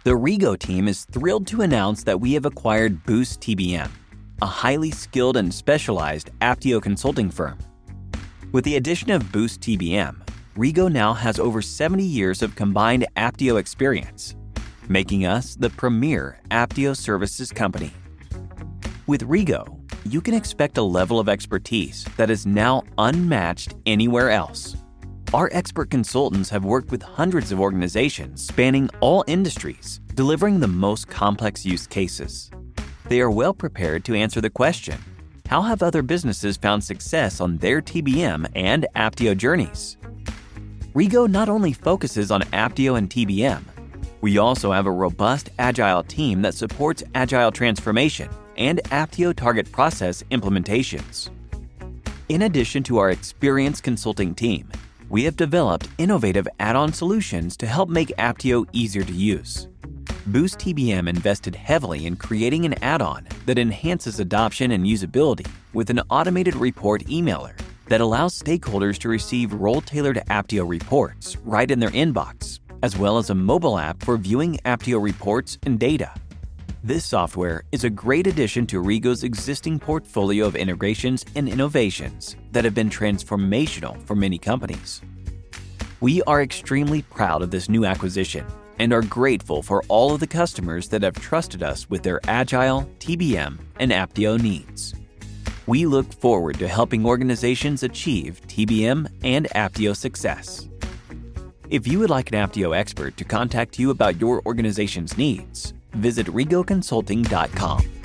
The Rego team is thrilled to announce that we have acquired BoostTBM, a highly skilled and specialized Apptio Consulting firm. With the addition of BoostTBM, Rego now has over 70 years of combined Apptio experience, making us the premier Apptio services company. With Rego, you can expect a level of expertise that is now unmatched anywhere else. Our expert consultants have worked with hundreds of organizations spanning all industries, delivering the most complex use cases. They are well prepared to answer the question, how have other businesses found success on their TBM and Apptio journeys? Rego not only focuses on Apptio and TBM, we also have a robust Agile team that supports Agile transformation and Apptio target process implementations. In addition to our experienced consulting team, we have developed innovative add-on solutions to help make Apptio easier to use. BoostTBM invested heavily in creating an add-on that enhances adoption and usability with an automated report emailer that allows stakeholders to receive role-tailored Apptio reports right in their inbox, as well as a mobile app for viewing Apptio reports and data. This software is a great addition to Rego's existing portfolio of integrations and innovations that have been transformational for many companies. We are extremely proud of this new acquisition and are grateful for all of the customers that have trusted us with their Agile, TBM, and Apptio needs. We look forward to helping organizations achieve TBM and Apptio success. If you would like an Apptio expert to contact you about your organization's needs, visit regoconsulting.com.